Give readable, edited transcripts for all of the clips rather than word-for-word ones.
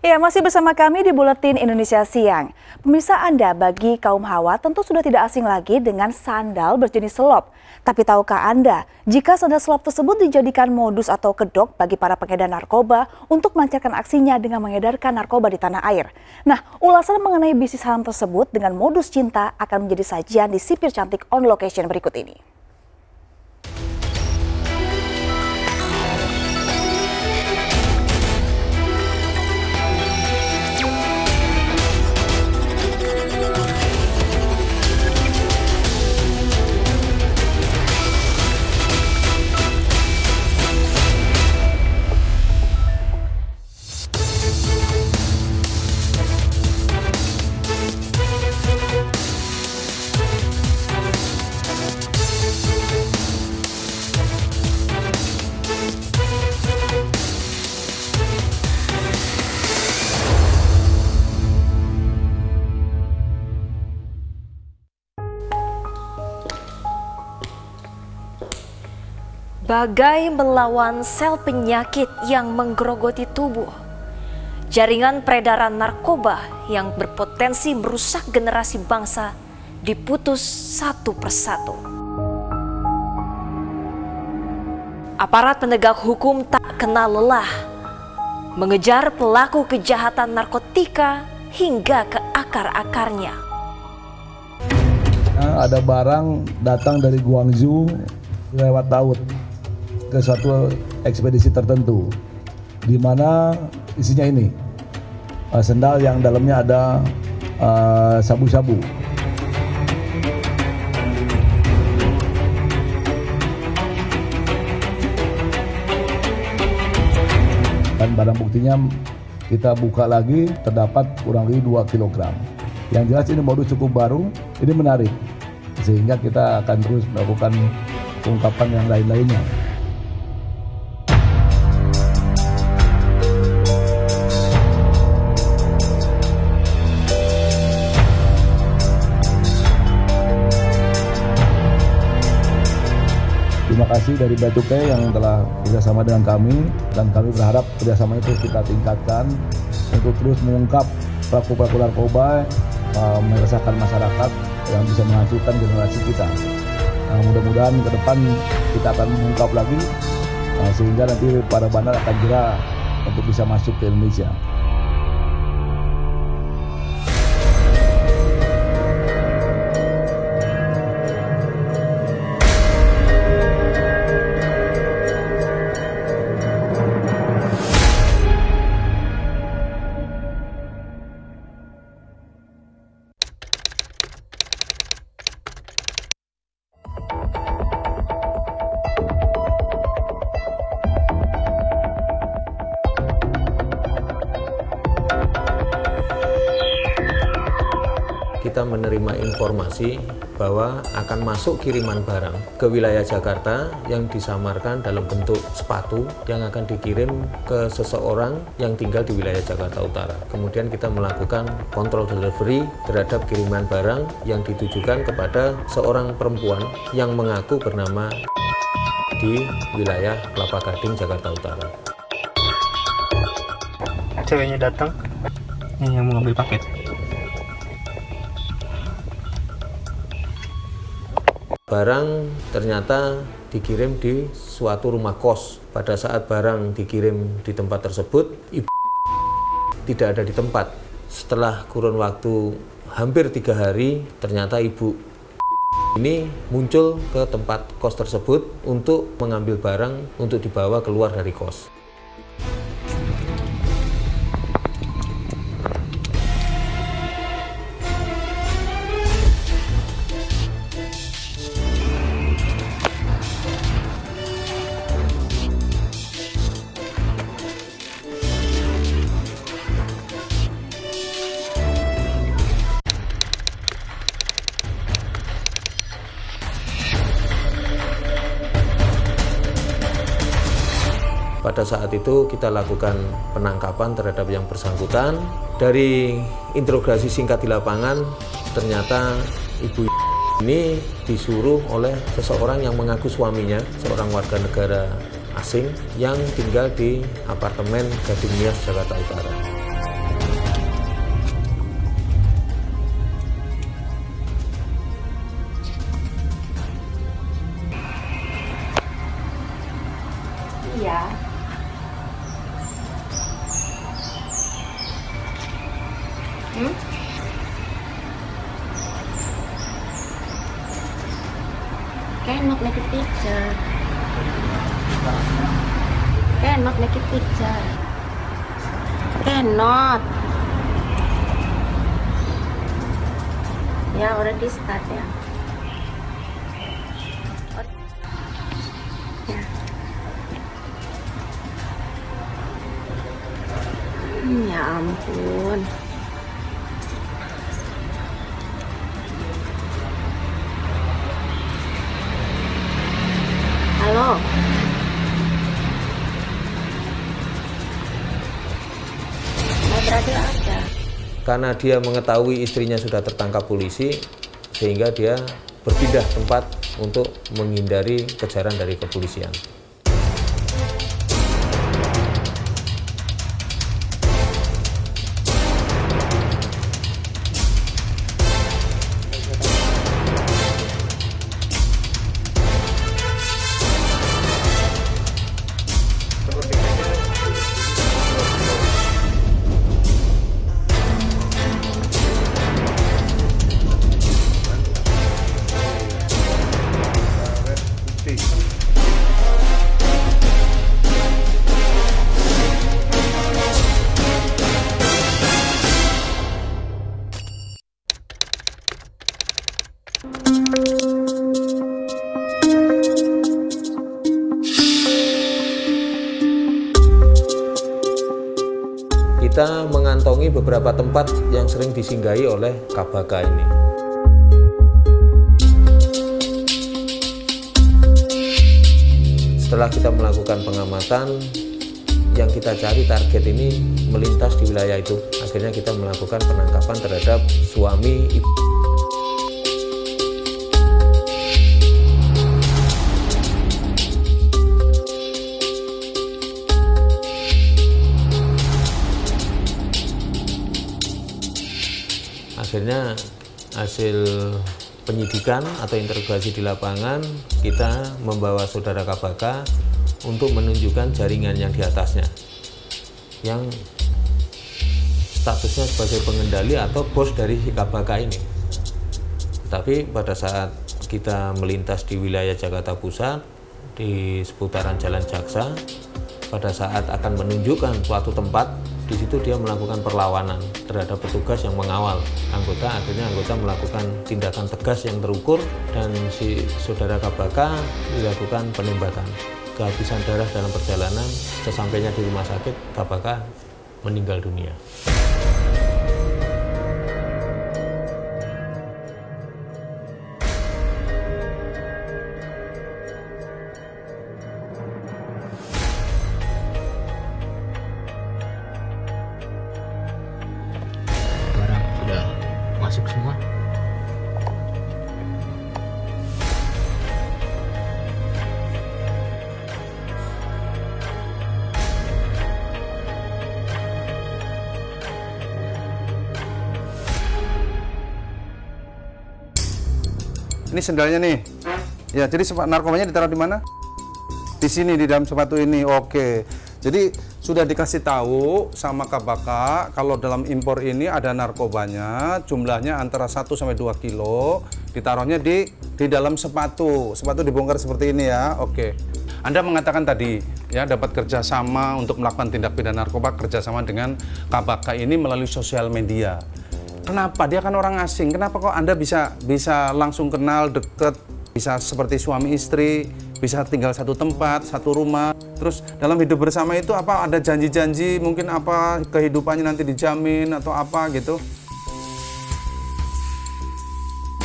Ya, masih bersama kami di Buletin Indonesia Siang. Pemirsa Anda, bagi kaum hawa tentu sudah tidak asing lagi dengan sandal berjenis selop. Tapi tahukah Anda, jika sandal selop tersebut dijadikan modus atau kedok bagi para pengedar narkoba untuk melancarkan aksinya dengan mengedarkan narkoba di tanah air. Nah, ulasan mengenai bisnis haram tersebut dengan modus cinta akan menjadi sajian di Sipir Cantik on Location berikut ini. Bagai melawan sel penyakit yang menggerogoti tubuh, jaringan peredaran narkoba yang berpotensi merusak generasi bangsa diputus satu persatu. Aparat penegak hukum tak kenal lelah mengejar pelaku kejahatan narkotika hingga ke akar-akarnya. Ada barang datang dari Guangzhou lewat laut ke suatu ekspedisi tertentu, di mana isinya ini sendal yang dalamnya ada sabu-sabu. Dan barang buktinya kita buka lagi, terdapat kurang lebih 2 kg. Yang jelas ini modus cukup baru, ini menarik, sehingga kita akan terus melakukan pengungkapan yang lain-lainnya. Terima kasih dari Bea Cukai yang telah bekerjasama dengan kami, dan kami berharap kerjasama itu kita tingkatkan untuk terus mengungkap pelaku-pelaku narkoba, meresahkan masyarakat yang bisa menghancurkan generasi kita. Mudah-mudahan ke depan kita akan mengungkap lagi, sehingga nanti para bandar akan jera untuk bisa masuk ke Indonesia. Kita menerima informasi bahwa akan masuk kiriman barang ke wilayah Jakarta yang disamarkan dalam bentuk sepatu yang akan dikirim ke seseorang yang tinggal di wilayah Jakarta Utara. Kemudian kita melakukan kontrol delivery terhadap kiriman barang yang ditujukan kepada seorang perempuan yang mengaku bernama di wilayah Kelapa Gading, Jakarta Utara. Ceweknya datang, yang mau ngambil paket. Barang ternyata dikirim di suatu rumah kos. Pada saat barang dikirim di tempat tersebut, ibu tidak ada di tempat. Setelah kurun waktu hampir 3 hari, ternyata ibu ini muncul ke tempat kos tersebut untuk mengambil barang untuk dibawa keluar dari kos. Pada saat itu kita lakukan penangkapan terhadap yang bersangkutan. Dari interogasi singkat di lapangan, ternyata ibu ini disuruh oleh seseorang yang mengaku suaminya, seorang warga negara asing yang tinggal di apartemen Gading Nias, Jakarta Utara. Cannot make a picture. Cannot make a picture. Cannot. Ya, already start ya. Ya. Ya ampun. Halo. Berarti ada. Karena dia mengetahui istrinya sudah tertangkap polisi, sehingga dia berpindah tempat untuk menghindari kejaran dari kepolisian. Kita mengantongi beberapa tempat yang sering disinggahi oleh KBK ini. Setelah kita melakukan pengamatan, yang kita cari target ini melintas di wilayah itu. Akhirnya kita melakukan penangkapan terhadap suami ibu. Akhirnya hasil penyidikan atau interogasi di lapangan, kita membawa saudara KBK untuk menunjukkan jaringan yang di atasnya, yang statusnya sebagai pengendali atau bos dari si KBK ini. Tapi pada saat kita melintas di wilayah Jakarta Pusat, di seputaran Jalan Jaksa, pada saat akan menunjukkan suatu tempat, di situ dia melakukan perlawanan terhadap petugas yang mengawal anggota. Akhirnya anggota melakukan tindakan tegas yang terukur dan si saudara KBK dilakukan penembakan. Kehabisan darah dalam perjalanan, sesampainya di rumah sakit, KBK meninggal dunia. Masuk semua. Ini sendalnya nih. Ya, jadi narkobanya ditaruh di mana? Di sini, di dalam sepatu ini. Oke. Jadi sudah dikasih tahu sama KBK kalau dalam impor ini ada narkobanya, jumlahnya antara 1 sampai 2 kilo, ditaruhnya di dalam sepatu. Sepatu dibongkar seperti ini ya. Oke. Anda mengatakan tadi ya dapat kerjasama untuk melakukan tindak pidana narkoba, kerjasama dengan KBK ini melalui sosial media. Kenapa? Dia kan orang asing. Kenapa kok Anda bisa langsung kenal, deket, bisa seperti suami istri, bisa tinggal satu tempat, satu rumah. Terus dalam hidup bersama itu apa ada janji-janji, mungkin apa kehidupannya nanti dijamin atau apa gitu?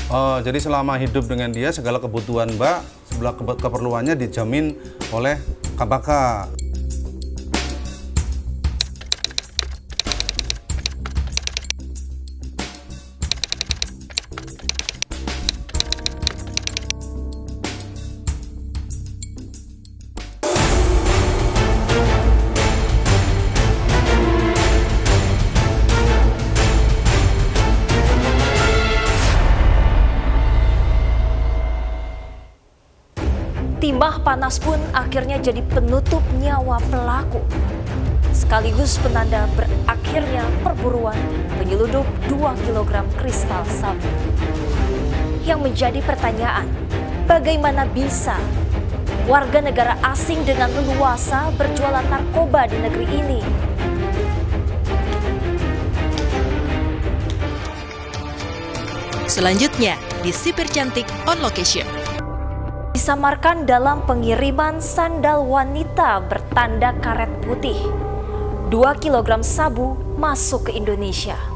Oh, jadi selama hidup dengan dia segala kebutuhan Mbak, segala keperluannya dijamin oleh KBK. Timah panas pun akhirnya jadi penutup nyawa pelaku. Sekaligus penanda berakhirnya perburuan penyeludup 2 kg kristal sabu. Yang menjadi pertanyaan, Bagaimana bisa warga negara asing dengan leluasa berjualan narkoba di negeri ini? Selanjutnya di Sipir Cantik on Location. Disamarkan dalam pengiriman sandal wanita bertanda karet putih. 2 kg sabu masuk ke Indonesia.